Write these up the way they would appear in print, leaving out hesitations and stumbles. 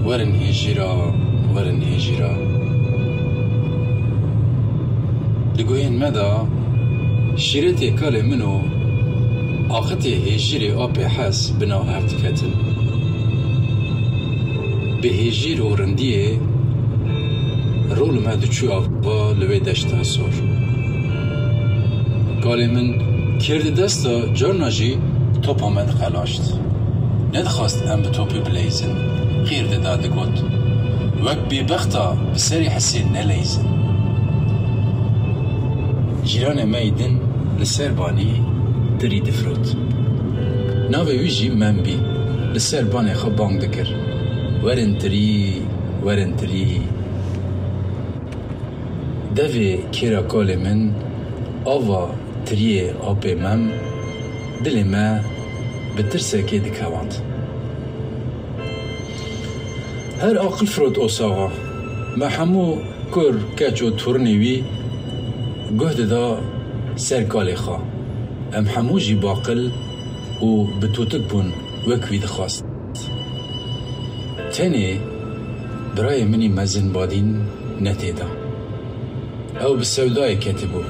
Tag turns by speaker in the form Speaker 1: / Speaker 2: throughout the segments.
Speaker 1: ورن هجرا ورن هجرا لقوين مدى شيرتي كالي منو آختي هجيري آبي حس بناو هفت كتن بهجير ورنديه رول ما دچو آقا لوی دشتا سور کالی من کرد دستا جارنا جی توپا من خلاشت ندخواست ام به توپی بلیزن خیر داده گود وک بی بختا بسری حسین نلیزن جیران میدن لسر بانی دری دفروت ناوی ویجی من بی لسر بانی خواب بانگ دکر ورن تری دوی کیرا کال من آوا تریه آبی مم دل ما بترسه که دکواند هر عقل فرود اوساغا ما همو کر کچو تورنیوی گهد دا سر کالی خوا ام همو جی باقل و بتوتک بون وکوی دخواست تاني برای منی مزن بادین نتیدا او بسودای کتبو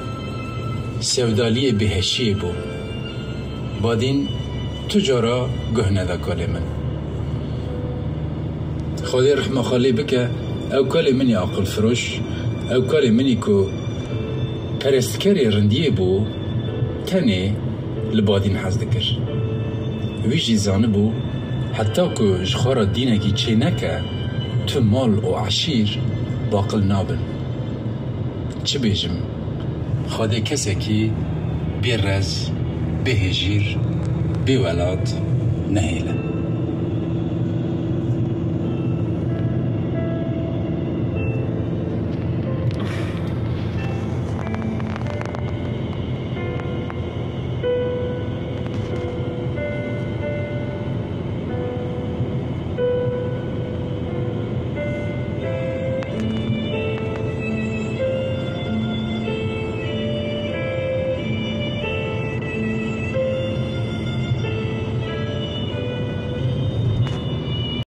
Speaker 1: سودالی بهشی بو بادین تجارا گهنه دا کالی من خدای رحمه خالی بکه او کالی منی عقل فروش او کالی منی کو پرستکری رندیه بو تاني لبادین حز دکر ویجی زانه بو حتی که جخارا دینه کی چه نکه تو مال و عشیر باقل نابن چه بیجم خواده کسی که بی رز بی هجیر بی ولاد نهیله